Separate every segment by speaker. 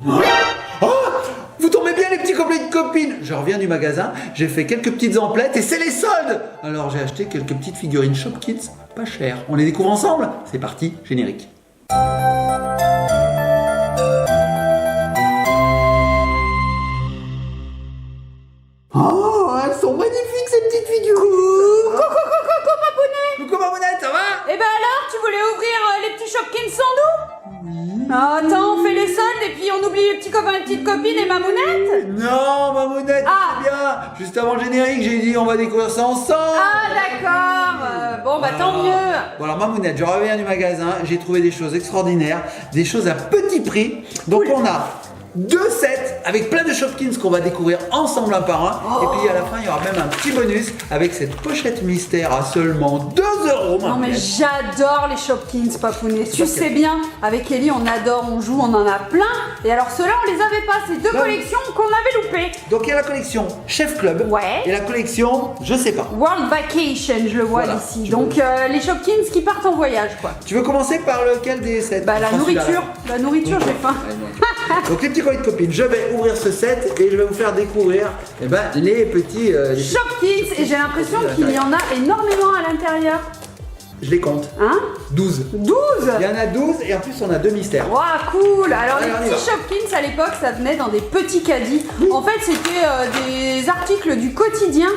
Speaker 1: Oh, vous tombez bien les petits copains et copines. Je reviens du magasin, j'ai fait quelques petites emplettes et c'est les soldes. Alors j'ai acheté quelques petites figurines Shopkins, pas chères. On les découvre ensemble? C'est parti, générique. Oh, elles sont magnifiques ces petites figurines.
Speaker 2: Coucou Papounet.
Speaker 1: Coucou Mamounette, ça va?
Speaker 2: Eh ben alors, tu voulais ouvrir les petits Shopkins sans nous? Oui. Attends, on fait les soldes et puis on oublie les petits copains et les petites copines et Mamounette?
Speaker 1: Non, Mamounette,
Speaker 2: Ah.
Speaker 1: c'est bien. Juste avant le générique, j'ai dit on va découvrir ça ensemble.
Speaker 2: Ah d'accord. Bon bah tant mieux.
Speaker 1: Bon alors Mamounette, je reviens du magasin, j'ai trouvé des choses extraordinaires, des choses à petit prix. Donc on a 2 sets avec plein de Shopkins qu'on va découvrir ensemble un par un.
Speaker 2: Oh.
Speaker 1: Et puis à la fin, il y aura même un petit bonus avec cette pochette mystère à seulement 2 €.
Speaker 2: Non mais j'adore les Shopkins, Papounet. Tu sais bien, avec Ellie on adore, on joue, on en a plein. Et alors ceux-là on les avait pas, c'est 2
Speaker 1: Non.
Speaker 2: collections qu'on avait loupées.
Speaker 1: Donc il y a la collection Chef Club
Speaker 2: Ouais.
Speaker 1: et la collection je sais pas.
Speaker 2: World Vacation, je le vois
Speaker 1: Voilà,
Speaker 2: ici.
Speaker 1: tu
Speaker 2: Donc les Shopkins qui partent en voyage quoi.
Speaker 1: Tu veux commencer par lequel des sets?
Speaker 2: Bah la
Speaker 1: Je pense
Speaker 2: nourriture,
Speaker 1: celui-là.
Speaker 2: j'ai faim.
Speaker 1: Donc les petits copains et copines, je vais ouvrir ce set et je vais vous faire découvrir les petits... les petits-
Speaker 2: Shopkins et j'ai l'impression qu'il y en a énormément à l'intérieur.
Speaker 1: Je les compte.
Speaker 2: Hein
Speaker 1: 12.
Speaker 2: 12.
Speaker 1: Il y en a 12 et en plus on a 2 mystères.
Speaker 2: Waouh, cool. Alors
Speaker 1: Allez, on y
Speaker 2: les petits
Speaker 1: va.
Speaker 2: Shopkins à l'époque, ça venait dans des petits caddies. En fait, c'était des articles du quotidien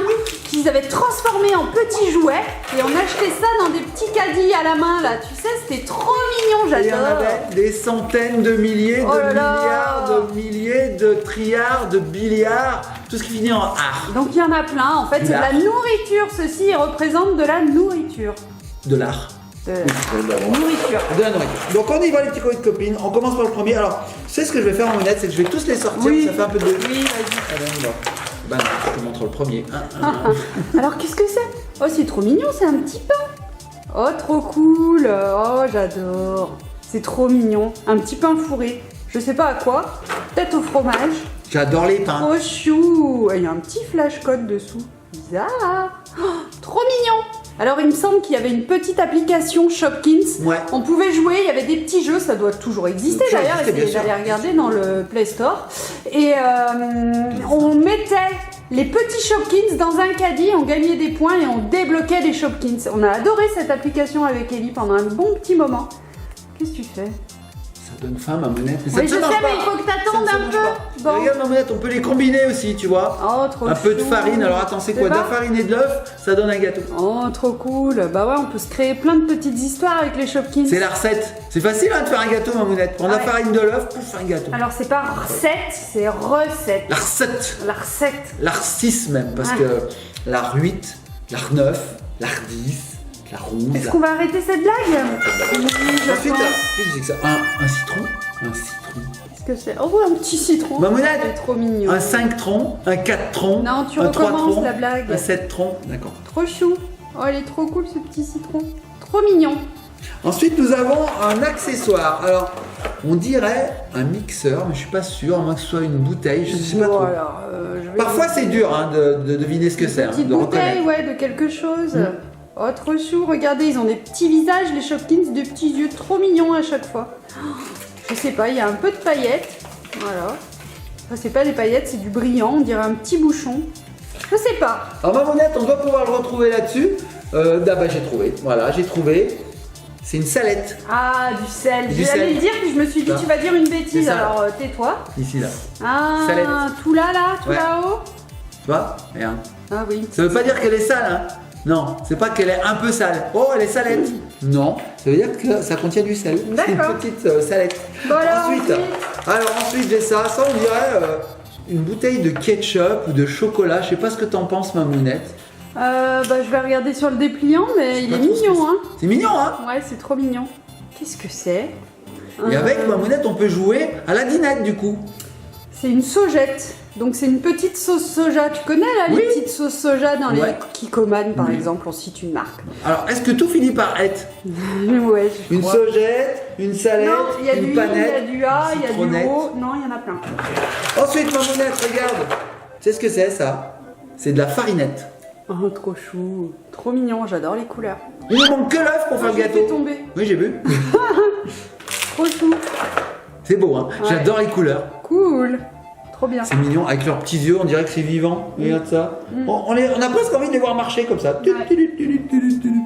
Speaker 2: qu'ils avaient transformés en petits jouets et on achetait ça dans des petits caddies à la main là. Tu sais, c'était trop mignon,
Speaker 1: Et il y en
Speaker 2: j'adore.
Speaker 1: avait des centaines de milliers,
Speaker 2: Oh
Speaker 1: de
Speaker 2: là là.
Speaker 1: milliards, de milliers, de trilliards, de billiards, tout ce qui finit en art.
Speaker 2: Donc il y en a plein. En fait, c'est de la nourriture. Ceci représente de la nourriture.
Speaker 1: De l'art.
Speaker 2: De la nourriture.
Speaker 1: De la nourriture. Donc on y va les petits copains et copines, on commence par le premier. Alors, tu sais ce que je vais faire en monette, c'est que je vais tous les sortir,
Speaker 2: Oui.
Speaker 1: ça fait un peu de...
Speaker 2: Oui, vas-y.
Speaker 1: Allez, on y va. Ben, je te montre le premier.
Speaker 2: Alors qu'est-ce que c'est? Oh c'est trop mignon, c'est un petit pain. Oh trop cool. Oh j'adore. C'est trop mignon. Un petit pain fourré. Je sais pas à quoi. Peut-être au fromage.
Speaker 1: J'adore les pains.
Speaker 2: Oh chou. Il y a un petit flash code dessous. Bizarre. Oh, trop mignon. Alors il me semble qu'il y avait une petite application Shopkins.
Speaker 1: Ouais.
Speaker 2: On pouvait jouer, il y avait des petits jeux, ça doit toujours exister
Speaker 1: Toujours
Speaker 2: d'ailleurs.
Speaker 1: exister, bien
Speaker 2: Essayez
Speaker 1: sûr.
Speaker 2: d'aller regarder dans le Play Store. Et on mettait les petits Shopkins dans un caddie, on gagnait des points et on débloquait des Shopkins. On a adoré cette application avec Ellie pendant un bon petit moment. Qu'est-ce que tu fais?
Speaker 1: Ça donne faim ma monette. Mais
Speaker 2: Oui, je sais, mais il faut que t'attendes
Speaker 1: Ça ne
Speaker 2: un
Speaker 1: mange
Speaker 2: peu.
Speaker 1: pas.
Speaker 2: Bon.
Speaker 1: Regarde ma monette, on peut les combiner aussi, tu vois.
Speaker 2: Oh, trop
Speaker 1: Un peu de
Speaker 2: chou.
Speaker 1: farine, alors attends, c'est quoi? De la
Speaker 2: pas
Speaker 1: farine et de l'œuf, ça donne un gâteau.
Speaker 2: Oh, trop cool. Bah ouais, on peut se créer plein de petites histoires avec les Shopkins.
Speaker 1: C'est la recette. C'est facile hein, de faire un gâteau, ma monette. Prendre la
Speaker 2: Ouais.
Speaker 1: farine de l'œuf, pouf, un gâteau.
Speaker 2: Alors c'est pas recette, c'est recette.
Speaker 1: La recette.
Speaker 2: La recette.
Speaker 1: L'art 6 même, parce
Speaker 2: Ouais.
Speaker 1: que l'art 8, l'art 9, l'art 10, l'art 11.
Speaker 2: Est-ce qu'on va arrêter cette blague? Oui, je
Speaker 1: Ensuite,
Speaker 2: pense.
Speaker 1: qu'est-ce que c'est que ça? Un citron. Un citron.
Speaker 2: Qu'est-ce que c'est? Oh, un petit citron.
Speaker 1: Mamounette.
Speaker 2: C'est trop mignon.
Speaker 1: Un 5 troncs, un 4 troncs,
Speaker 2: Non, tu
Speaker 1: un 3
Speaker 2: recommences
Speaker 1: troncs,
Speaker 2: la blague.
Speaker 1: un 7 troncs, d'accord.
Speaker 2: Trop chou. Oh, il est trop cool ce petit citron. Trop mignon.
Speaker 1: Ensuite, nous avons un accessoire. Alors, on dirait un mixeur, mais je suis pas sûr, à moins que ce soit une bouteille, je sais pas
Speaker 2: Bon,
Speaker 1: trop.
Speaker 2: alors, je vais
Speaker 1: Parfois, c'est dur hein, de deviner ce que c'est, hein,
Speaker 2: Petite
Speaker 1: de
Speaker 2: bouteille,
Speaker 1: reconnaître.
Speaker 2: ouais, de quelque chose. Oh, trop chou. Regardez, ils ont des petits visages, les Shopkins, des petits yeux trop mignons à chaque fois. Oh, je sais pas, il y a un peu de paillettes. Voilà. Enfin, c'est pas des paillettes, c'est du brillant. On dirait un petit bouchon. Je sais pas.
Speaker 1: Alors, ma monette, on doit pouvoir le retrouver là-dessus. Bah, j'ai trouvé. Voilà, j'ai trouvé. C'est une salette.
Speaker 2: Ah, du sel.
Speaker 1: Du
Speaker 2: J'allais
Speaker 1: sel.
Speaker 2: le dire, puis je me suis dit,
Speaker 1: Ça.
Speaker 2: tu vas dire une
Speaker 1: C'est
Speaker 2: bêtise,
Speaker 1: ça.
Speaker 2: alors tais-toi.
Speaker 1: Ici, là.
Speaker 2: Ah,
Speaker 1: Salette.
Speaker 2: tout là, tout
Speaker 1: Ouais.
Speaker 2: là-haut.
Speaker 1: Tu vois? Regarde.
Speaker 2: Ah oui.
Speaker 1: Ça veut pas dire qu'elle est sale, hein. Non, c'est pas qu'elle est un peu sale. Oh, elle est salette. Non, ça veut dire que ça contient du sel. C'est une
Speaker 2: D'accord.
Speaker 1: petite salette.
Speaker 2: Bon, alors,
Speaker 1: ensuite j'ai ça. Ça, on dirait une bouteille de ketchup ou de chocolat. Je sais pas ce que t'en penses, ma mounette.
Speaker 2: Bah, je vais regarder sur le dépliant, mais il
Speaker 1: Pas
Speaker 2: est
Speaker 1: trop ce que
Speaker 2: mignon, hein.
Speaker 1: c'est mignon, hein.
Speaker 2: Ouais, c'est trop mignon. Qu'est-ce que c'est?
Speaker 1: Et avec ma mounette, on peut jouer à la dinette, du coup.
Speaker 2: C'est une saugette. Donc c'est une petite sauce soja. Tu connais là
Speaker 1: Oui.
Speaker 2: les petites sauces soja dans les
Speaker 1: Ouais.
Speaker 2: Kikkoman par
Speaker 1: Oui.
Speaker 2: exemple, on cite une marque.
Speaker 1: Alors, est-ce que tout finit par être
Speaker 2: Ouais, je
Speaker 1: une
Speaker 2: crois.
Speaker 1: saugette, une salette,
Speaker 2: Non, il y a
Speaker 1: une
Speaker 2: du I, il y
Speaker 1: panette,
Speaker 2: a du A, il y a du
Speaker 1: citronnette.
Speaker 2: O. Non, il y en a plein.
Speaker 1: Ensuite, ma mounette, regarde. Tu sais ce que c'est, ça? C'est de la farinette.
Speaker 2: Oh, trop chou. Trop mignon, j'adore les couleurs.
Speaker 1: Il ne manque que l'œuf pour faire le
Speaker 2: Je l'ai
Speaker 1: gâteau.
Speaker 2: fait tomber.
Speaker 1: Oui, j'ai vu.
Speaker 2: Trop chou.
Speaker 1: C'est beau, hein.
Speaker 2: Ouais.
Speaker 1: J'adore les couleurs.
Speaker 2: Cool. Trop bien.
Speaker 1: C'est mignon, avec leurs petits yeux, on dirait que c'est vivant. Regarde ça. On a presque envie de les voir marcher comme ça.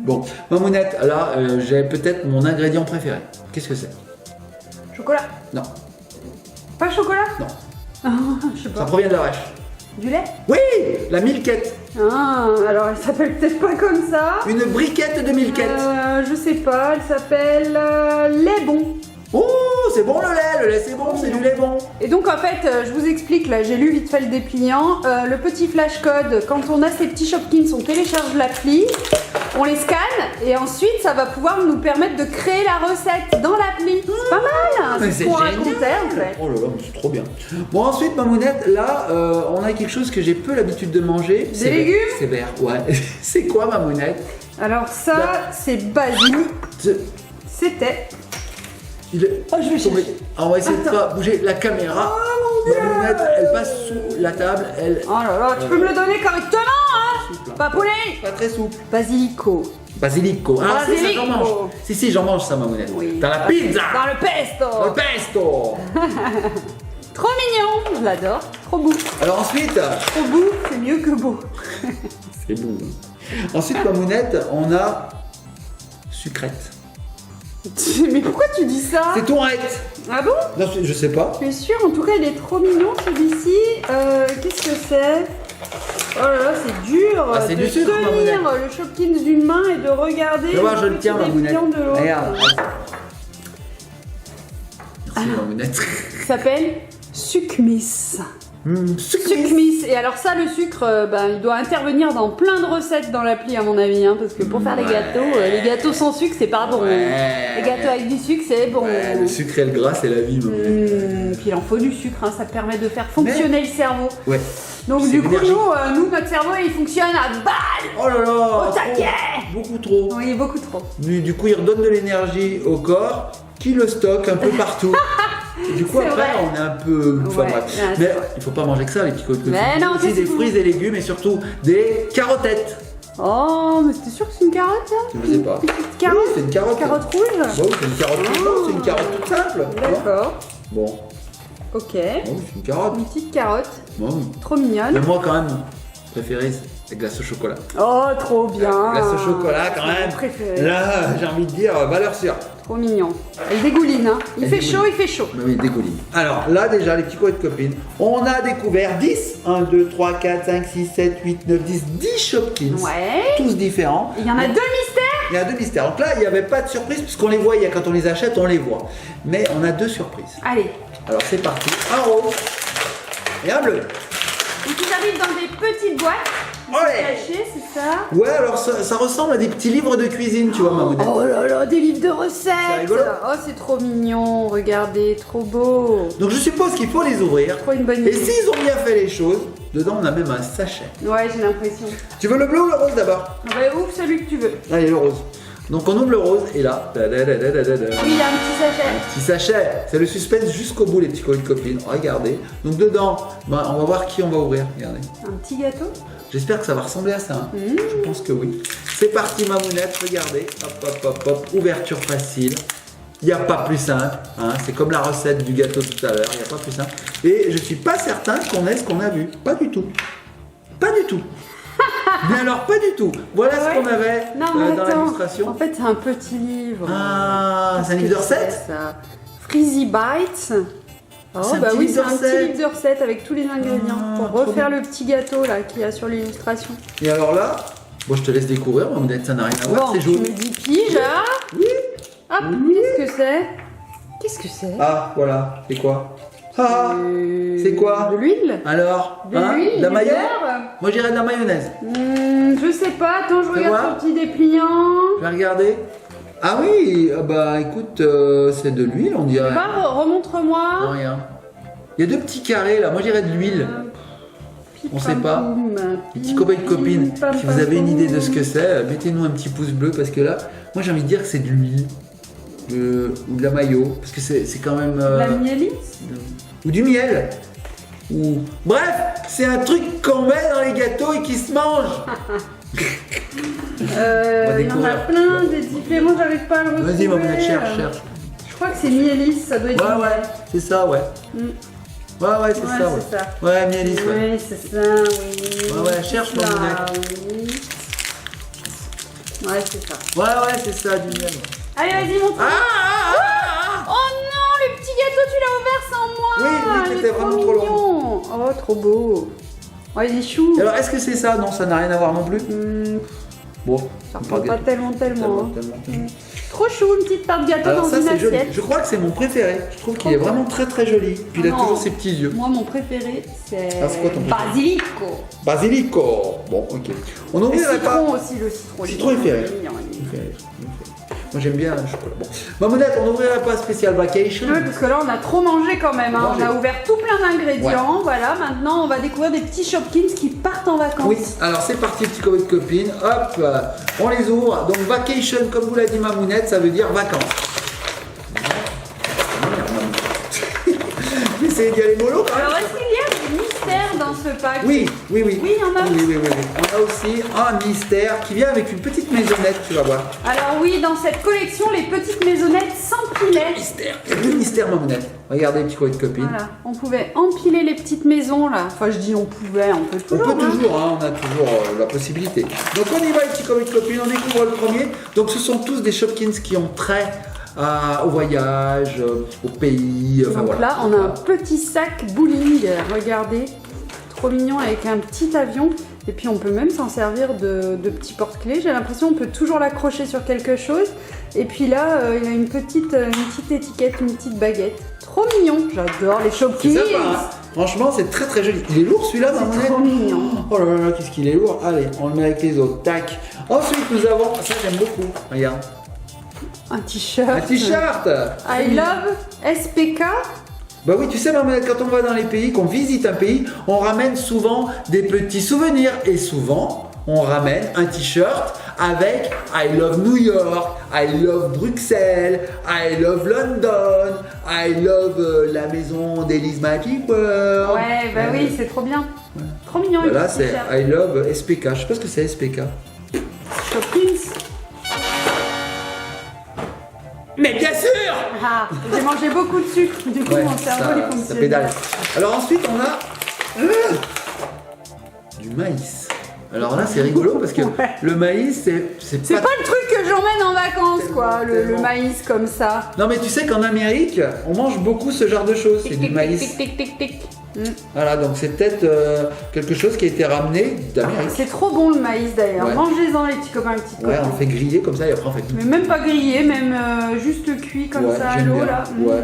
Speaker 1: Bon, Mamounette, là, j'ai peut-être mon ingrédient préféré. Qu'est-ce que c'est?
Speaker 2: Chocolat.
Speaker 1: Non,
Speaker 2: Pas chocolat?
Speaker 1: non.
Speaker 2: Ah, je sais
Speaker 1: Ça
Speaker 2: pas.
Speaker 1: provient de la vache.
Speaker 2: Du lait?
Speaker 1: Oui, la milkette.
Speaker 2: Ah, alors elle s'appelle peut-être pas comme ça.
Speaker 1: Une briquette de milkette.
Speaker 2: Je sais pas, elle s'appelle lait bon.
Speaker 1: Oh, c'est bon le lait c'est bon, c'est du lait bon.
Speaker 2: Et donc en fait, je vous explique, là j'ai lu vite fait le dépliant, le petit flash code, quand on a ces petits Shopkins, on télécharge l'appli, on les scanne et ensuite ça va pouvoir nous permettre de créer la recette dans l'appli. C'est pas mal, hein,
Speaker 1: Mais
Speaker 2: c'est ce qu'on
Speaker 1: génial.
Speaker 2: racontait en fait.
Speaker 1: Oh là là, mais c'est trop bien. Bon, ensuite, Mamounette, là, on a quelque chose que j'ai peu l'habitude de manger.
Speaker 2: Des légumes?
Speaker 1: C'est vert, ouais. C'est quoi, Mamounette?
Speaker 2: Alors ça, c'est basilic. C'était... Oh, je vais
Speaker 1: tomber.
Speaker 2: chercher.
Speaker 1: Ah, on va essayer de
Speaker 2: Attends.
Speaker 1: pas bouger la caméra. Mamounette, elle passe sous la table, elle...
Speaker 2: Oh là là, tu peux me le donner correctement, hein?
Speaker 1: Souple, hein.
Speaker 2: Pas poulet.
Speaker 1: Pas très souple.
Speaker 2: Basilico.
Speaker 1: Basilico. Ah, si, ça,
Speaker 2: Basilico.
Speaker 1: j'en mange. Si, j'en mange ça, Mamounette.
Speaker 2: Oui.
Speaker 1: Dans la pizza.
Speaker 2: Dans le pesto.
Speaker 1: Le pesto.
Speaker 2: Trop mignon, je l'adore. Trop beau.
Speaker 1: Alors ensuite...
Speaker 2: Trop beau, c'est mieux que beau.
Speaker 1: C'est bon. Ensuite, Mamounette, on a... sucrète.
Speaker 2: Mais pourquoi tu dis ça?
Speaker 1: C'est tourette.
Speaker 2: Ah bon?
Speaker 1: Non, je sais pas.
Speaker 2: Tu es sûr? En tout cas, il est trop mignon celui-ci. Qu'est-ce que c'est? Oh là là, c'est dur
Speaker 1: Ah, c'est
Speaker 2: de
Speaker 1: du sucre,
Speaker 2: tenir
Speaker 1: Mamounette.
Speaker 2: le Shopkins d'une main et de regarder
Speaker 1: Tu vas voir, je le tiens,
Speaker 2: petit
Speaker 1: Mamounette.
Speaker 2: dépliant de l'autre.
Speaker 1: Regarde. Merci, Mamounette.
Speaker 2: Ça s'appelle Sucmis.
Speaker 1: Sucre.
Speaker 2: Sucmis. Et alors ça, le sucre, il doit intervenir dans plein de recettes dans l'appli à mon avis, hein, parce que pour faire les gâteaux sans sucre, c'est pas bon.
Speaker 1: Ouais.
Speaker 2: Les gâteaux avec du sucre, c'est bon.
Speaker 1: Ouais, le sucre et le gras, c'est la vie, Mamounette.
Speaker 2: Puis il en faut du sucre, hein, ça permet de faire fonctionner le cerveau.
Speaker 1: Ouais.
Speaker 2: Donc
Speaker 1: C'est
Speaker 2: du coup,
Speaker 1: l'énergie.
Speaker 2: nous, notre cerveau, il fonctionne à balle.
Speaker 1: Oh là là.
Speaker 2: Au
Speaker 1: trop.
Speaker 2: taquet.
Speaker 1: Beaucoup trop.
Speaker 2: Oui, beaucoup trop.
Speaker 1: Du coup, il redonne de l'énergie au corps qui le stocke un peu partout. Et du coup,
Speaker 2: C'est
Speaker 1: après,
Speaker 2: vrai.
Speaker 1: on est un peu. Enfin,
Speaker 2: Ouais,
Speaker 1: bref.
Speaker 2: ouais, c'est
Speaker 1: Mais
Speaker 2: vrai.
Speaker 1: il faut pas manger que ça, les petits coquins.
Speaker 2: Mais non,
Speaker 1: aussi
Speaker 2: qu'est-ce
Speaker 1: des
Speaker 2: qu'il faut
Speaker 1: fruits et légumes et surtout des carottettes.
Speaker 2: Oh, mais c'était sûr que c'est une carotte, ça?
Speaker 1: Je sais pas.
Speaker 2: Une petite carotte?
Speaker 1: Oui, c'est une carotte.
Speaker 2: Carotte rouge?
Speaker 1: Bah oui, c'est une carotte toute blanche, c'est une carotte toute simple.
Speaker 2: D'accord.
Speaker 1: Bon,
Speaker 2: Ok.
Speaker 1: bon, c'est une carotte.
Speaker 2: Une petite carotte.
Speaker 1: Bon, oui.
Speaker 2: Trop mignonne.
Speaker 1: Mais moi, quand même, mon préféré, c'est la glace au chocolat.
Speaker 2: Oh, trop bien.
Speaker 1: Glace au chocolat, quand
Speaker 2: C'est mon
Speaker 1: même.
Speaker 2: préféré.
Speaker 1: Là, j'ai envie de dire, valeur sûre.
Speaker 2: Trop mignon. Elle dégouline, hein. Il
Speaker 1: Elle
Speaker 2: fait
Speaker 1: dégouline.
Speaker 2: chaud, il fait chaud.
Speaker 1: Mais oui, dégouline. Alors, là, déjà, les petits coins de copines, on a découvert 10. 1, 2, 3, 4, 5, 6, 7, 8, 9, 10. 10 Shopkins.
Speaker 2: Ouais.
Speaker 1: Tous différents.
Speaker 2: Il y en a deux mystères.
Speaker 1: Il y a deux mystères. Donc là, il n'y avait pas de surprise, puisqu'on les voyait. Quand on les achète, on les voit. Mais on a deux surprises.
Speaker 2: Allez.
Speaker 1: Alors, c'est parti. Un rose et un bleu.
Speaker 2: Donc ils arrivent dans des petites boîtes. Ils sont
Speaker 1: Ouais.
Speaker 2: cachés, c'est ça?
Speaker 1: Ouais, alors ça ressemble à des petits livres de cuisine, tu vois, Mamounette.
Speaker 2: Oh là là, des livres de recettes.
Speaker 1: C'est rigolo.
Speaker 2: Oh, c'est trop mignon. Regardez, trop beau.
Speaker 1: Donc je suppose qu'il faut les ouvrir.
Speaker 2: Trop une bonne
Speaker 1: Et
Speaker 2: idée.
Speaker 1: s'ils ont bien fait les choses, dedans on a même un sachet.
Speaker 2: Ouais, j'ai l'impression.
Speaker 1: Tu veux le bleu ou le rose d'abord?
Speaker 2: Ah bah, ouvre celui que tu veux.
Speaker 1: Allez, le rose. Donc on ouvre le rose et là,
Speaker 2: Oui, il y a un petit sachet.
Speaker 1: petit sachet. C'est le suspense jusqu'au bout, les petits colis de copines. Regardez. Donc dedans, on va voir qui on va ouvrir. Regardez.
Speaker 2: Un petit gâteau.
Speaker 1: J'espère que ça va ressembler à ça. Hein. Je pense que oui. C'est parti, Mamounette. Regardez. Hop, hop, hop, hop. Ouverture facile. Il n'y a pas plus simple. Hein. C'est comme la recette du gâteau tout à l'heure. Il n'y a pas plus simple. Et je suis pas certain qu'on ait ce qu'on a vu. Pas du tout. Pas du tout. Mais alors, pas du tout. Voilà
Speaker 2: Ouais.
Speaker 1: ce qu'on avait
Speaker 2: Non, mais
Speaker 1: dans
Speaker 2: attends.
Speaker 1: l'illustration.
Speaker 2: En fait, c'est un petit livre.
Speaker 1: Ah, c'est un livre de
Speaker 2: Qu'est-ce que
Speaker 1: recettes?
Speaker 2: c'est, ça? Freezy Bites. Oh,
Speaker 1: C'est un
Speaker 2: bah
Speaker 1: petit
Speaker 2: oui,
Speaker 1: livre
Speaker 2: c'est
Speaker 1: de
Speaker 2: un petit
Speaker 1: recettes.
Speaker 2: livre de recettes avec tous les ingrédients
Speaker 1: Ah,
Speaker 2: pour
Speaker 1: trop
Speaker 2: refaire
Speaker 1: bien.
Speaker 2: le petit gâteau là qu'il y a sur l'illustration.
Speaker 1: Et alors là, bon, je te laisse découvrir. Mamounette, ça n'a rien à voir.
Speaker 2: Bon,
Speaker 1: C'est
Speaker 2: je
Speaker 1: jaune.
Speaker 2: me dis pige, hein.
Speaker 1: Oui.
Speaker 2: Hop,
Speaker 1: Oui.
Speaker 2: qu'est-ce que c'est? Qu'est-ce que c'est?
Speaker 1: Ah, voilà. C'est quoi? Ah. C'est quoi?
Speaker 2: De l'huile?
Speaker 1: Alors,
Speaker 2: De
Speaker 1: hein,
Speaker 2: l'huile,
Speaker 1: de la
Speaker 2: du
Speaker 1: mayo?
Speaker 2: beurre?
Speaker 1: Moi j'irais de la mayonnaise.
Speaker 2: Je sais pas, attends, je
Speaker 1: Fais
Speaker 2: regarde
Speaker 1: voir.
Speaker 2: sur le petit dépliant.
Speaker 1: Je vais regarder. Ah oui, bah écoute, c'est de l'huile on dirait.
Speaker 2: Bah,
Speaker 1: Non,
Speaker 2: remontre-moi.
Speaker 1: rien. Il y a deux petits carrés là, moi j'irais de l'huile. On sait pas. Les petits copains de copines, si vous avez une idée de ce que c'est, mettez-nous un petit pouce bleu parce que là, moi j'ai envie de dire que c'est de l'huile. Ou de la mayo, parce que c'est quand même...
Speaker 2: La mielisse?
Speaker 1: ou du miel. Ou... Bref, c'est un truc qu'on met dans les gâteaux et qui se mange.
Speaker 2: Il y en a
Speaker 1: découvrir.
Speaker 2: plein, des différents, j'arrive pas à le retrouver.
Speaker 1: Vas-y, Mamounette, cherche.
Speaker 2: Je crois que c'est Mielis, ça doit être.
Speaker 1: Ouais, c'est ça, ouais.
Speaker 2: Mm.
Speaker 1: Ouais, c'est ça, ouais.
Speaker 2: c'est ça.
Speaker 1: Ouais, Mielis, ouais.
Speaker 2: Oui, c'est ça, oui.
Speaker 1: Ouais, cherche mon
Speaker 2: Là, oui. Ouais, c'est ça.
Speaker 1: Ouais, c'est ça, du miel.
Speaker 2: Allez, vas-y, montre. Oh non, le petit gâteau, tu l'as ouvert sans moi.
Speaker 1: Oui,
Speaker 2: Il
Speaker 1: c'était
Speaker 2: est
Speaker 1: vraiment trop long.
Speaker 2: mignon. Oh, trop beau. Oh, il est chou.
Speaker 1: Alors, est-ce que c'est ça? Non, ça n'a rien à voir non plus. Bon,
Speaker 2: Ça
Speaker 1: on
Speaker 2: ressemble
Speaker 1: parle
Speaker 2: pas
Speaker 1: gâteau.
Speaker 2: tellement. Hein. Trop chou, une petite tarte gâteau
Speaker 1: Alors
Speaker 2: dans
Speaker 1: ça,
Speaker 2: une
Speaker 1: c'est joli.
Speaker 2: assiette.
Speaker 1: Je crois que c'est mon préféré. Je trouve qu'il est vraiment très très joli. Puis il a
Speaker 2: Non.
Speaker 1: toujours ses petits yeux.
Speaker 2: Moi, mon préféré, c'est
Speaker 1: Ah, c'est quoi ton préféré?
Speaker 2: Basilico.
Speaker 1: Basilico. Bon, ok. On
Speaker 2: Le
Speaker 1: n'oublierait pas.
Speaker 2: citron aussi, le citron.
Speaker 1: Citron est ferré.
Speaker 2: Il est mignon, il est mignon.
Speaker 1: Moi j'aime bien le chocolat. Bon. Mamounette, on n'ouvrirait pas spécial vacation.
Speaker 2: Oui, parce que là, on a trop mangé quand même. Hein. On
Speaker 1: Mangé.
Speaker 2: a ouvert tout plein d'ingrédients.
Speaker 1: Ouais.
Speaker 2: Voilà, maintenant, on va découvrir des petits Shopkins qui partent en vacances.
Speaker 1: Oui, alors c'est parti, petit copain de copine. Hop, on les ouvre. Donc vacation, comme vous l'a dit Mamounette, ça veut dire vacances. Essayez d'y aller mollo quand même.
Speaker 2: Alors, est-ce qu'il y a des mystères dans ce pack?
Speaker 1: Oui.
Speaker 2: Oui, il y en a.
Speaker 1: Oui. On a aussi un mystère qui vient avec une petite maisonnette, tu vas voir.
Speaker 2: Alors oui, dans cette collection, les petites maisonnettes s'empilaient.
Speaker 1: Mystère. Il y a deux mystères, Mamounette. Regardez, petit copain de copine.
Speaker 2: Voilà, on pouvait empiler les petites maisons là. Enfin, je dis on pouvait, on peut
Speaker 1: On
Speaker 2: toujours.
Speaker 1: peut toujours, hein, on a toujours la possibilité. Donc on y va, les petits copains de copine, on découvre le premier. Donc ce sont tous des Shopkins qui ont trait au voyage, au pays. Enfin,
Speaker 2: Donc
Speaker 1: voilà.
Speaker 2: là, on a un petit sac bowling, regardez, trop mignon avec un petit avion. Et puis on peut même s'en servir de petit porte-clés. J'ai l'impression qu'on peut toujours l'accrocher sur quelque chose. Et puis là, il y a une petite étiquette, une petite baguette. Trop mignon, j'adore les
Speaker 1: C'est
Speaker 2: Shopkins.
Speaker 1: sympa, hein. Franchement, c'est très très joli. Il est lourd celui-là, Mamounette.
Speaker 2: trop mignon.
Speaker 1: Oh là là, qu'est-ce qu'il est lourd. Allez, on le met avec les autres. Tac. Ensuite, nous avons, ça j'aime beaucoup. Regarde,
Speaker 2: Un t-shirt.
Speaker 1: un t-shirt.
Speaker 2: I love SPK.
Speaker 1: Bah oui, tu sais, Mamounette, quand on va dans les pays, qu'on visite un pays, on ramène souvent des petits souvenirs. Et souvent, on ramène un t-shirt avec I love New York, I love Bruxelles, I love London, I love la maison d'Elise Magic World.
Speaker 2: Ouais, bah oui, c'est trop bien. Trop mignon. les
Speaker 1: Voilà,
Speaker 2: petits
Speaker 1: c'est
Speaker 2: t-shirts.
Speaker 1: I love SPK. Je sais pas ce que c'est SPK.
Speaker 2: Shopkins.
Speaker 1: Mais bien sûr!
Speaker 2: Ah, j'ai mangé beaucoup de sucre, du coup
Speaker 1: Ouais,
Speaker 2: mon cerveau il
Speaker 1: ça
Speaker 2: fonctionne.
Speaker 1: pédale. Alors ensuite on a du maïs. Alors là c'est rigolo parce que
Speaker 2: Ouais.
Speaker 1: le maïs c'est
Speaker 2: C'est pas le truc que j'emmène en vacances quoi, le
Speaker 1: Tellement.
Speaker 2: maïs comme ça.
Speaker 1: Non mais tu sais qu'en Amérique on mange beaucoup ce genre de choses, c'est
Speaker 2: Tic,
Speaker 1: du
Speaker 2: tic,
Speaker 1: maïs.
Speaker 2: tic, tic, tic, tic.
Speaker 1: Voilà donc c'est peut-être quelque chose qui a été ramené d'Amérique.
Speaker 2: C'est trop bon le maïs d'ailleurs,
Speaker 1: Ouais.
Speaker 2: mangez-en les petits copains, les petites
Speaker 1: Ouais,
Speaker 2: copains.
Speaker 1: on le fait griller comme ça et après on fait.
Speaker 2: Mais même pas grillé, même juste cuit comme
Speaker 1: Ouais,
Speaker 2: ça à
Speaker 1: j'aime
Speaker 2: l'eau
Speaker 1: bien.
Speaker 2: là.
Speaker 1: Ouais.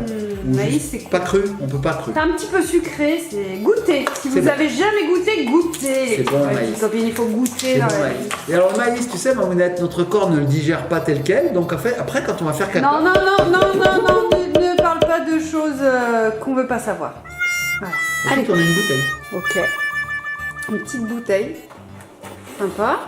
Speaker 1: Ou
Speaker 2: Maïs
Speaker 1: juste
Speaker 2: c'est cool.
Speaker 1: pas cru, on peut pas cru.
Speaker 2: C'est un petit peu sucré, c'est goûter. Si
Speaker 1: C'est
Speaker 2: vous
Speaker 1: bon.
Speaker 2: avez jamais goûté, goûtez.
Speaker 1: C'est bon, le
Speaker 2: Ouais,
Speaker 1: maïs.
Speaker 2: petites copines, il faut goûter
Speaker 1: C'est
Speaker 2: dans
Speaker 1: bon,
Speaker 2: la
Speaker 1: ouais.
Speaker 2: vie.
Speaker 1: Et alors le maïs, tu sais, Mamounette, notre corps ne le digère pas tel quel, donc en fait, après quand on va faire caca.
Speaker 2: Non, ne parle pas de choses qu'on veut pas savoir. Voilà.
Speaker 1: Ensuite,
Speaker 2: Allez,
Speaker 1: on a une bouteille.
Speaker 2: ok. Une petite bouteille. Sympa.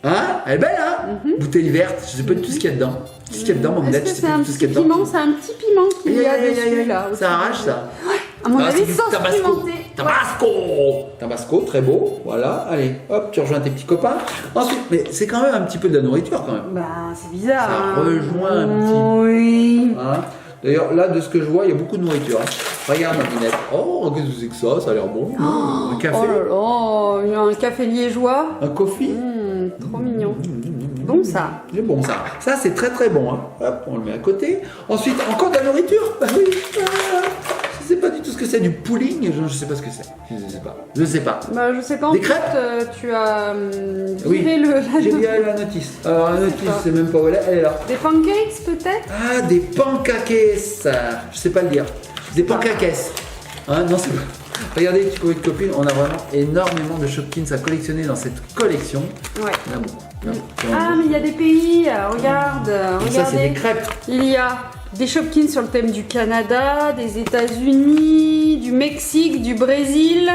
Speaker 1: Hein? Elle est belle, hein? Bouteille verte, je sais pas du tout ce qu'il y a dedans. Qu'est-ce qu'il y a dedans, Mamounette?
Speaker 2: Est-ce
Speaker 1: Je
Speaker 2: que
Speaker 1: sais
Speaker 2: c'est
Speaker 1: pas
Speaker 2: un
Speaker 1: du tout ce qu'il
Speaker 2: petit
Speaker 1: y a dedans.
Speaker 2: piment? C'est un petit piment qu'il y a dessus là.
Speaker 1: Ça arrache ça.
Speaker 2: À mon
Speaker 1: Ah,
Speaker 2: avis,
Speaker 1: c'est du
Speaker 2: sans
Speaker 1: Tabasco.
Speaker 2: pimenter.
Speaker 1: Tabasco! Tabasco, très beau. Voilà, allez, hop, tu rejoins tes petits copains. Ensuite, mais c'est quand même un petit peu de la nourriture quand même.
Speaker 2: Bah, c'est bizarre.
Speaker 1: Ça
Speaker 2: hein.
Speaker 1: rejoint un petit.
Speaker 2: Oui.
Speaker 1: Hein? D'ailleurs, là, de ce que je vois, il y a beaucoup de nourriture. Hein. Regarde, Mamounette. Oh, qu'est-ce que c'est que ça? Ça a l'air bon. Un café?
Speaker 2: Oh là là, un café liégeois.
Speaker 1: Un coffee?
Speaker 2: Trop mignon. Bon ça.
Speaker 1: C'est bon ça. Ça c'est très très bon. Hein. Hop, on le met à côté. Ensuite, encore de la nourriture. Bah oui. Je sais pas du tout ce que c'est du pooling. Je sais pas ce que c'est. Je sais pas. Je sais pas.
Speaker 2: Bah, je sais pas. En
Speaker 1: Des
Speaker 2: fait,
Speaker 1: crêpes
Speaker 2: tu as
Speaker 1: Oui.
Speaker 2: viré le.
Speaker 1: J'ai bien la notice. Alors la notice,
Speaker 2: pas.
Speaker 1: c'est même pas où elle est. Elle est là.
Speaker 2: Des pancakes peut-être.
Speaker 1: Ah, des pancakes. Je sais pas le dire. Des pancakes. Hein, non, c'est pas. Regardez, petits copains de copines, on a vraiment énormément de Shopkins à collectionner dans cette collection.
Speaker 2: Ouais.
Speaker 1: Il y en a beaucoup. Il y en a beaucoup.
Speaker 2: Ah mais il y a des pays. Regarde,
Speaker 1: Donc ça, c'est
Speaker 2: regardez.
Speaker 1: des crêpes.
Speaker 2: Il y a des Shopkins sur le thème du Canada, des États-Unis, du Mexique, du Brésil.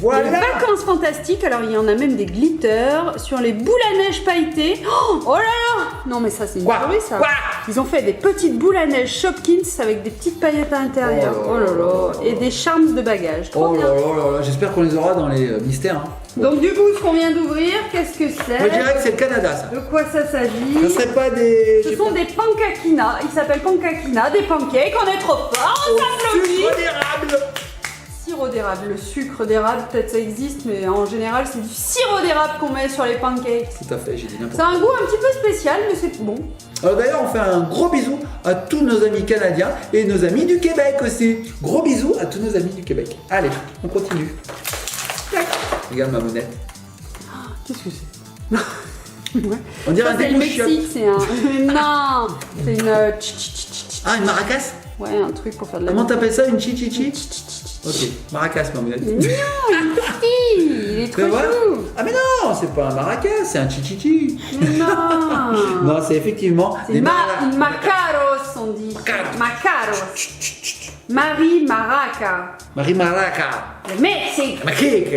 Speaker 1: Voilà.
Speaker 2: Des vacances fantastiques, alors il y en a même des glitters sur les boules à neige pailletées. Oh là là! Non mais ça c'est une
Speaker 1: Quoi?
Speaker 2: tuerie ça.
Speaker 1: Quoi?
Speaker 2: Ils ont fait des petites boules à neige Shopkins avec des petites paillettes à l'intérieur.
Speaker 1: Oh là là là.
Speaker 2: Et des charms de bagages. Trop
Speaker 1: Oh
Speaker 2: bien.
Speaker 1: là là là là, j'espère qu'on les aura dans les mystères. Hein.
Speaker 2: Donc du coup, ce qu'on vient d'ouvrir, qu'est-ce que c'est?
Speaker 1: Moi, je dirais que c'est le Canada, ça.
Speaker 2: De quoi ça
Speaker 1: Ça
Speaker 2: s'agit?
Speaker 1: serait pas des...
Speaker 2: Ce sont des pankakina. Ils s'appellent pankakina, des pancakes. On est trop fort, on s'applaudit.
Speaker 1: Sucre d'érable.
Speaker 2: Sirop d'érable. Le sucre d'érable, peut-être ça existe, mais en général, c'est du sirop d'érable qu'on met sur les pancakes.
Speaker 1: Tout à fait, j'ai dit n'importe
Speaker 2: C'est
Speaker 1: quoi.
Speaker 2: un goût un petit peu spécial, mais c'est bon.
Speaker 1: Alors d'ailleurs, on fait un gros bisou à tous nos amis canadiens et nos amis du Québec aussi. Gros bisous à tous nos amis du Québec. Allez, on continue. Tac. Regarde ma monette.
Speaker 2: Qu'est-ce que c'est? Ouais.
Speaker 1: On dirait
Speaker 2: Ça,
Speaker 1: un
Speaker 2: c'est le
Speaker 1: débouche-chiotte.
Speaker 2: Mexique, c'est un. Non, c'est une.
Speaker 1: Ah, une maracas?
Speaker 2: Ouais, un truc pour faire de la.
Speaker 1: Comment t'appelles ça, une chichichi? Ok, maracas, ma monette.
Speaker 2: Mais non, il est petit, il est trop
Speaker 1: Tu vois?
Speaker 2: chou.
Speaker 1: Ah mais non, c'est pas un maracas, c'est un chichichi.
Speaker 2: Mais non.
Speaker 1: Non, c'est effectivement
Speaker 2: C'est
Speaker 1: des
Speaker 2: une macaros, on dit.
Speaker 1: Macaros.
Speaker 2: Macaros. Marie Maraca.
Speaker 1: Marie Maraca.
Speaker 2: Le Mexique.
Speaker 1: Maquique.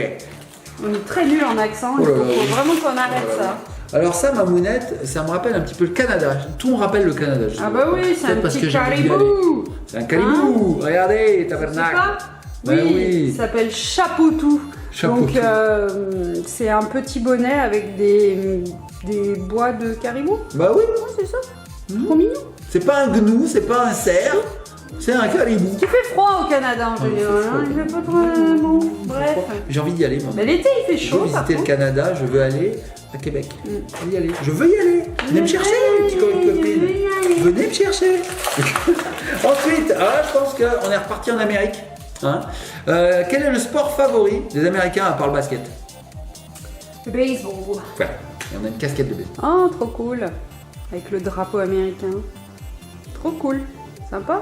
Speaker 2: On est très nuls en accent, il
Speaker 1: Oh là là.
Speaker 2: faut vraiment qu'on arrête ça.
Speaker 1: Alors ça, ma mounette, ça me rappelle un petit peu le Canada. Tout me rappelle le Canada. je
Speaker 2: Ah
Speaker 1: sais
Speaker 2: bah
Speaker 1: pas.
Speaker 2: oui, c'est un
Speaker 1: Peut-être parce
Speaker 2: petit
Speaker 1: que j'ai envie d'y aller.
Speaker 2: caribou.
Speaker 1: C'est un caribou. Regardez,
Speaker 2: C'est
Speaker 1: tabernacle.
Speaker 2: pas?
Speaker 1: Ben
Speaker 2: Oui,
Speaker 1: oui.
Speaker 2: il s'appelle Chapeautou.
Speaker 1: Chapeautou.
Speaker 2: Donc c'est un petit bonnet avec des bois de caribou.
Speaker 1: Bah oui.
Speaker 2: Ouais, c'est ça. Trop mignon.
Speaker 1: C'est pas un gnou, c'est pas un cerf, c'est un caribou.
Speaker 2: Il fait froid au Canada en
Speaker 1: Ah, il fait
Speaker 2: général.
Speaker 1: froid.
Speaker 2: Hein, il fait pas trop bon. Bref.
Speaker 1: J'ai envie d'y aller, moi.
Speaker 2: Mais l'été il fait
Speaker 1: Je
Speaker 2: chaud.
Speaker 1: veux
Speaker 2: par
Speaker 1: visiter le
Speaker 2: contre.
Speaker 1: Canada, je veux aller à Québec.
Speaker 2: Mm.
Speaker 1: Je veux y aller. Je veux y aller. Venez me chercher, les petits copains et copines. Venez me chercher. Ensuite, je pense qu'on est reparti en Amérique. Hein. Quel est le sport favori des Américains à part le basket?
Speaker 2: Le baseball.
Speaker 1: Ouais, et on a une casquette de baseball.
Speaker 2: Oh, trop cool. Avec le drapeau américain. Trop cool. Sympa.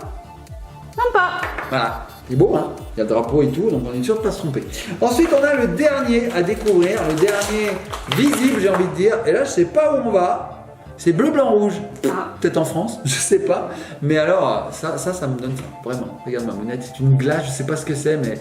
Speaker 2: Sympa.
Speaker 1: Voilà, c'est beau, hein. Il y a le drapeau et tout, donc on est sûr de ne pas se tromper. Ensuite, on a le dernier à découvrir, le dernier visible, j'ai envie de dire. Et là, je sais pas où on va. C'est bleu, blanc, rouge.
Speaker 2: Ah.
Speaker 1: Peut-être en France, je sais pas. Mais alors, ça me donne faim, vraiment. Regarde ma mounette, c'est une glace, je sais pas ce que c'est, mais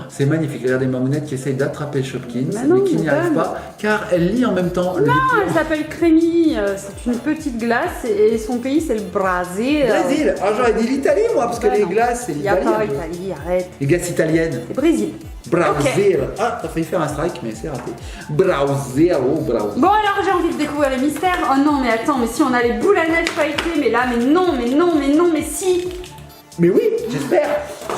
Speaker 1: c'est magnifique. Regardez ma mounette qui essaye d'attraper Shopkins,
Speaker 2: non,
Speaker 1: mais qui n'y arrive
Speaker 2: madame.
Speaker 1: pas, car elle lit en même temps.
Speaker 2: Non, elle s'appelle Crémy. C'est une petite glace et son pays c'est le Brésil.
Speaker 1: Brésil. Alors j'aurais dit l'Italie, moi, parce que
Speaker 2: Bah
Speaker 1: les
Speaker 2: non.
Speaker 1: glaces, c'est
Speaker 2: Il n'y a
Speaker 1: l'Italie.
Speaker 2: pas
Speaker 1: un peu.
Speaker 2: Italie, arrête.
Speaker 1: Les glaces italiennes.
Speaker 2: C'est Brésil.
Speaker 1: Brésil. Ah, t'as failli faire un strike, mais c'est raté. Brésil, oh, Brésil.
Speaker 2: Bon alors j'ai envie de découvrir les mystères. Oh non mais attends, mais si on a les boules à neige feuilletées, mais là mais non, mais non, mais non, mais si.
Speaker 1: Mais oui, j'espère.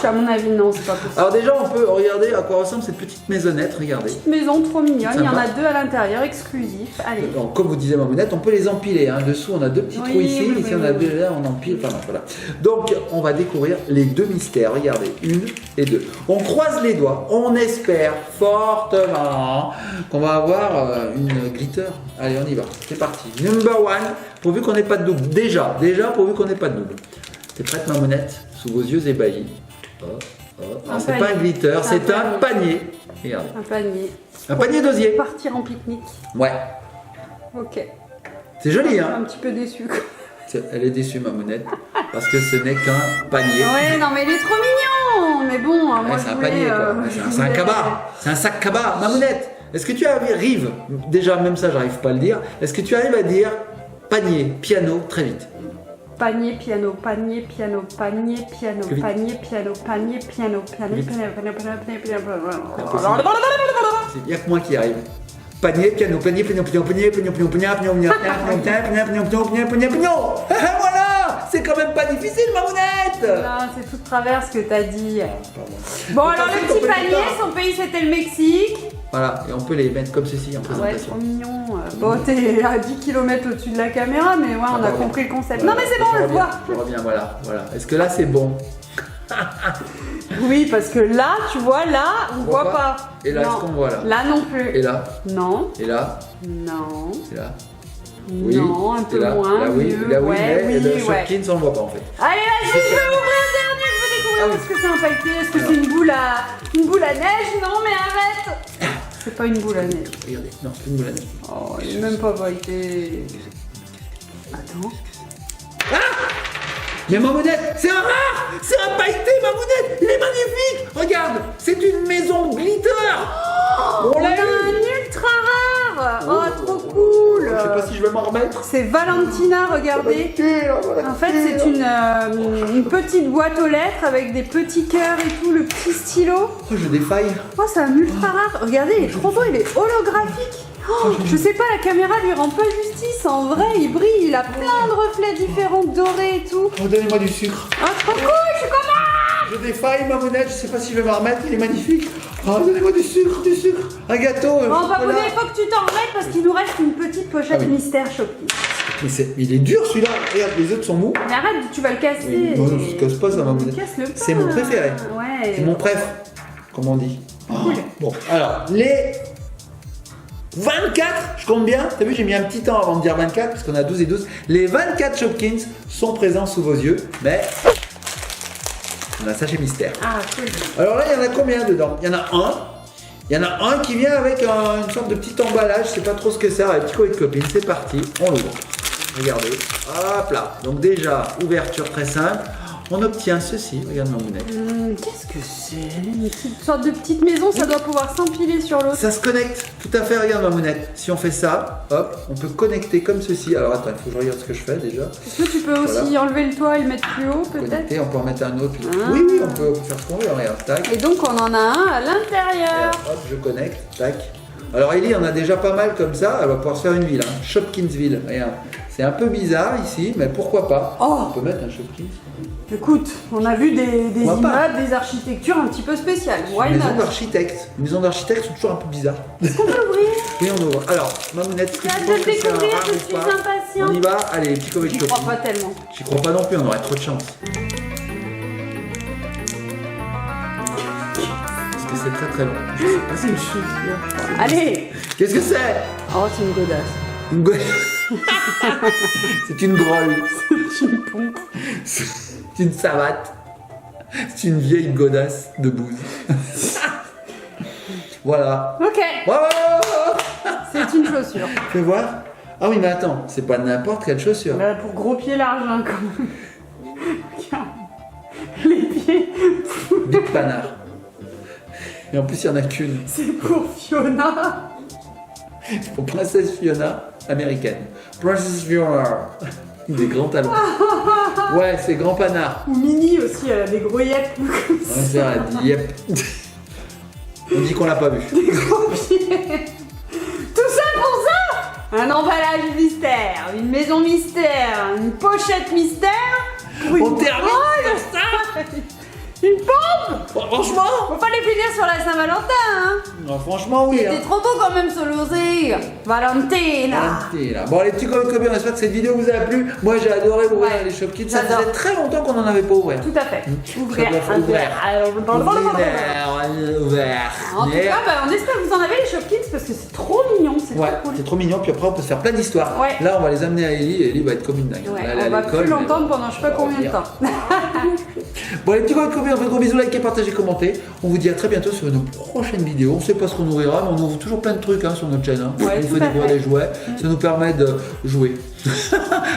Speaker 2: À mon avis non, c'est pas possible.
Speaker 1: Alors déjà, on peut regarder à quoi ressemble cette petite maisonnette, regardez.
Speaker 2: Maison trop mignonne, il y en
Speaker 1: Sympa.
Speaker 2: a deux à l'intérieur, exclusifs. Allez.
Speaker 1: Donc, comme vous disiez ma mounette, on peut les empiler. Hein. Dessous, on a deux petits
Speaker 2: Oui,
Speaker 1: trous ici.
Speaker 2: oui,
Speaker 1: Ici,
Speaker 2: oui,
Speaker 1: on a
Speaker 2: oui.
Speaker 1: deux là, on empile. Enfin, bon, voilà. Donc, on va découvrir les deux mystères. Regardez, une et deux. On croise les doigts. On espère fortement qu'on va avoir une glitter. Allez, on y va. C'est parti. Number one, pourvu qu'on n'ait pas de double. Déjà, pourvu qu'on n'ait pas de double. T'es prête, ma mounette? Sous vos yeux ébahis.
Speaker 2: Un
Speaker 1: C'est
Speaker 2: panier.
Speaker 1: pas un glitter,
Speaker 2: Un
Speaker 1: c'est un panier. Regardez.
Speaker 2: Un panier.
Speaker 1: Un panier d'osier.
Speaker 2: Partir en pique-nique.
Speaker 1: Ouais.
Speaker 2: Ok.
Speaker 1: C'est joli,
Speaker 2: Je suis
Speaker 1: hein?
Speaker 2: un petit peu déçue.
Speaker 1: Elle est déçue, ma mounette, parce que ce n'est qu'un panier.
Speaker 2: Ouais, non mais il est trop mignon. Mais bon, moi
Speaker 1: Ouais,
Speaker 2: je
Speaker 1: c'est un
Speaker 2: voulais,
Speaker 1: panier, quoi. Ouais, c'est un cabas. C'est un sac cabas. Ma mounette, est-ce que tu arrives, déjà même ça, j'arrive pas à le dire, est-ce que tu arrives à dire panier, piano, très vite?
Speaker 2: Panier, piano, panier, piano, panier, piano,
Speaker 1: Plus vite.
Speaker 2: panier, piano, panier, piano, piano,
Speaker 1: Vite.
Speaker 2: piano, piano, piano, piano,
Speaker 1: Il n'y a que moi qui arrive. Panier, piano, panier, piano, piano, panier, piano, piano, piano, piano, piano, piano, piano, piano, piano, piano, piano. Voilà, c'est quand même pas difficile, ma mounette.
Speaker 2: Non, c'est tout de travers ce que t'as dit.
Speaker 1: Pardon.
Speaker 2: Bon,
Speaker 1: Donc,
Speaker 2: alors
Speaker 1: ensuite,
Speaker 2: le
Speaker 1: on
Speaker 2: petit
Speaker 1: peut le
Speaker 2: panier,
Speaker 1: faire.
Speaker 2: son pays c'était le Mexique.
Speaker 1: Voilà, et on peut les mettre comme ceci en
Speaker 2: Ouais,
Speaker 1: présentation.
Speaker 2: trop mignon. Bon, t'es à 10 km au-dessus de la caméra, mais ouais, on a
Speaker 1: pardon.
Speaker 2: compris le concept.
Speaker 1: Voilà,
Speaker 2: Non, mais c'est bon, on
Speaker 1: je
Speaker 2: le voit.
Speaker 1: reviens, je reviens, voilà. Est-ce que là c'est bon?
Speaker 2: Oui, parce que là, tu vois, là, on
Speaker 1: voit
Speaker 2: voit
Speaker 1: pas.
Speaker 2: pas.
Speaker 1: Et là,
Speaker 2: Non.
Speaker 1: est-ce qu'on voit là?
Speaker 2: Là non plus.
Speaker 1: Et là?
Speaker 2: Non,
Speaker 1: Et là?
Speaker 2: non,
Speaker 1: Et là? Oui.
Speaker 2: non, un
Speaker 1: Et
Speaker 2: peu
Speaker 1: là,
Speaker 2: moins,
Speaker 1: là, oui,
Speaker 2: mieux.
Speaker 1: là, oui,
Speaker 2: ouais,
Speaker 1: mais le
Speaker 2: ouais.
Speaker 1: Shopkins, on le voit pas en fait.
Speaker 2: Allez, vas-y, je vais ouvrir le dernier, je veux découvrir.
Speaker 1: Ah oui.
Speaker 2: Est-ce que c'est un pailleté? Est-ce que c'est une boule à neige? Non, mais arrête. C'est pas une boule à neige.
Speaker 1: Regardez, non, c'est une boule à neige.
Speaker 2: Oh, il est même pas pailleté. Attends.
Speaker 1: Mais ma mounette, c'est un rare! C'est un pailleté, ma mounette! Il est magnifique! Regarde, c'est une maison glitter!
Speaker 2: On a un ultra rare. Oh, trop cool.
Speaker 1: Je sais pas si je vais m'en remettre.
Speaker 2: C'est Valentina, regardez. En fait, c'est une petite boîte aux lettres avec des petits cœurs et tout, le petit stylo.
Speaker 1: Oh, je défaille.
Speaker 2: Oh, c'est un ultra rare. Regardez, il est trop beau, il est holographique. Oh, je sais pas, la caméra lui rend pas justice. En vrai, il brille, il a plein de reflets différents, dorés et tout.
Speaker 1: Oh, donnez-moi du sucre.
Speaker 2: Oh, trop cool, je suis contente.
Speaker 1: Je défaille ma monnaie, je sais pas si je vais me remettre, il est magnifique. Oh, donnez-moi du sucre, un gâteau.
Speaker 2: Bon,
Speaker 1: chocolat.
Speaker 2: Papounet, il faut que tu t'en remettes parce qu'il nous reste une petite pochette
Speaker 1: Ah oui.
Speaker 2: mystère shopping.
Speaker 1: Mais il est dur celui-là, regarde, les autres sont mous.
Speaker 2: Mais arrête, tu vas le casser.
Speaker 1: Non, je casse pas, ça va me
Speaker 2: Casse-le pas.
Speaker 1: C'est mon préféré.
Speaker 2: Ouais.
Speaker 1: C'est mon préf, comme on dit.
Speaker 2: Cool.
Speaker 1: Bon, alors, les 24, je compte bien. T'as vu, j'ai mis un petit temps avant de dire 24, parce qu'on a 12 et 12. Les 24 Shopkins sont présents sous vos yeux, mais on a sachet mystère.
Speaker 2: Ah, cool.
Speaker 1: Alors là, il y en a combien dedans? Il y en a un. Il y en a un qui vient avec une sorte de petit emballage, je sais pas trop ce que c'est, un petit colis de copine. C'est parti, on l'ouvre. Regardez, hop là. Donc déjà, ouverture très simple. On obtient ceci, regarde ma monnaie.
Speaker 2: Qu'est-ce que c'est? Une sorte de petite maison, ça doit pouvoir s'empiler sur l'autre.
Speaker 1: Ça se connecte, tout à fait, regarde ma monnaie. Si on fait ça, hop, on peut connecter comme ceci. Alors attends, il faut que je regarde ce que je fais déjà.
Speaker 2: Est-ce que tu peux aussi enlever le toit et le mettre plus haut, peut-être?
Speaker 1: Connecter, on peut en mettre un autre.
Speaker 2: Ah.
Speaker 1: Oui, oui, on peut faire ce qu'on veut, regarde, tac.
Speaker 2: Et donc, on en a un à l'intérieur.
Speaker 1: Hop, je connecte, tac. Alors Ellie, on a déjà pas mal comme ça, elle va pouvoir se faire une ville, hein. Shopkinsville, regarde. C'est un peu bizarre ici, mais pourquoi pas?
Speaker 2: Oh.
Speaker 1: On peut mettre un Shopkins.
Speaker 2: Écoute, on a vu des
Speaker 1: Pourquoi pas
Speaker 2: immeubles, des architectures un petit peu spéciales. Why
Speaker 1: Une maison
Speaker 2: not?
Speaker 1: d'architecte. Les maisons d'architecte sont toujours un peu bizarres.
Speaker 2: Est-ce qu'on peut l'ouvrir?
Speaker 1: Oui, on ouvre. Alors, ma monnaie, est-ce que
Speaker 2: J'ai
Speaker 1: tu
Speaker 2: hâte
Speaker 1: penses
Speaker 2: de
Speaker 1: que c'est un
Speaker 2: découvrir,
Speaker 1: rare
Speaker 2: je
Speaker 1: ou
Speaker 2: suis
Speaker 1: pas?
Speaker 2: impatiente.
Speaker 1: On y va? Allez, petit colis de
Speaker 2: J'y crois
Speaker 1: Shopkins.
Speaker 2: pas tellement.
Speaker 1: J'y crois pas non plus, on aurait trop de chance. Parce que c'est très très long. Je sais pas
Speaker 2: C'est une chaussure. Allez!
Speaker 1: Qu'est-ce que c'est?
Speaker 2: Oh, c'est une godasse.
Speaker 1: Une go- C'est une grolle.
Speaker 2: C'est une pompe.
Speaker 1: C'est une savate. C'est une vieille godasse de bouse. Voilà.
Speaker 2: Ok,
Speaker 1: Wow.
Speaker 2: c'est une chaussure.
Speaker 1: Fais voir. Ah oui, mais attends, c'est pas n'importe quelle chaussure.
Speaker 2: Bah, pour gros pieds larges, hein, quand même. Regarde. Les pieds,
Speaker 1: Big Panard. Et en plus, il n'y en a qu'une.
Speaker 2: c'est pour Fiona.
Speaker 1: C'est pour Princesse Fiona américaine. Princess Fiona. Des grands talons. Ouais, c'est grand panard.
Speaker 2: Ou Minnie aussi, elle a des gros yep.
Speaker 1: Ouais, c'est vrai, elle dit yep. On dit qu'on l'a pas vu.
Speaker 2: Des gros pieds. Tout ça pour ça? Un emballage mystère, une maison mystère, une pochette mystère. Pour une
Speaker 1: On termine
Speaker 2: grolle.
Speaker 1: sur ça.
Speaker 2: Une pompe.
Speaker 1: Franchement.
Speaker 2: Faut pas les finir sur la Saint-Valentin, hein.
Speaker 1: Non, franchement, oui.
Speaker 2: C'était trop beau quand même, ce losé. Valentina.
Speaker 1: Là. Bon, les petits copains, on espère que cette vidéo vous a plu. Moi, j'ai adoré ouvrir
Speaker 2: Ouais,
Speaker 1: les Shopkins. Ça
Speaker 2: j'adore.
Speaker 1: faisait très longtemps qu'on n'en avait pas ouvert.
Speaker 2: Tout à fait. Ouvrir.
Speaker 1: Ça doit faire ouvert.
Speaker 2: En tout cas, bah, on espère que vous en avez les Shopkins parce que c'est trop mignon, c'est
Speaker 1: Ouais,
Speaker 2: trop cool.
Speaker 1: c'est trop mignon. Puis après, on peut se faire plein d'histoires.
Speaker 2: Ouais.
Speaker 1: Là, on va les amener à Ellie. Et Ellie va être comme une dingue.
Speaker 2: Ouais,
Speaker 1: Elle est à
Speaker 2: on va
Speaker 1: l'école,
Speaker 2: plus
Speaker 1: mais
Speaker 2: l'entendre pendant je sais pas
Speaker 1: on va
Speaker 2: combien de
Speaker 1: revenir.
Speaker 2: temps.
Speaker 1: Bon, les petits copains, on fait de gros bisous, likez, partagez, commentez. On vous dit à très bientôt sur une prochaine vidéo. On sait pas ce qu'on ouvrira, mais on ouvre toujours plein de trucs sur notre chaîne. Hein.
Speaker 2: Ouais,
Speaker 1: on vous
Speaker 2: tout
Speaker 1: fait
Speaker 2: à
Speaker 1: découvrir
Speaker 2: fait.
Speaker 1: des jouets. Ça nous permet de jouer.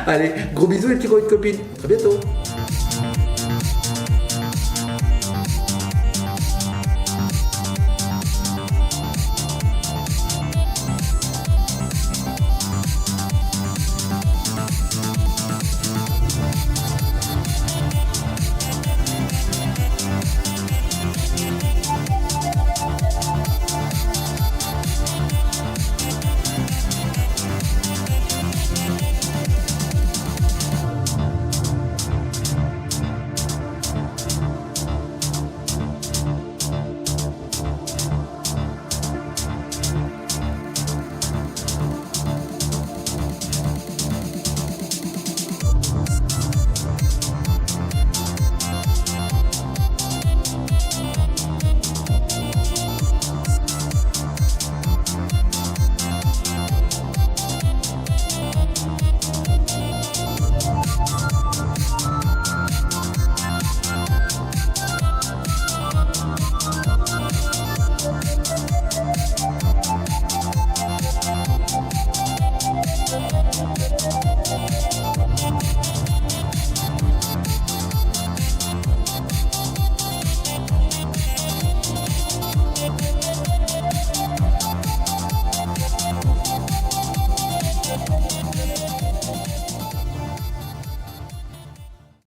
Speaker 1: Allez, gros bisous les petits copains de copines. À très bientôt.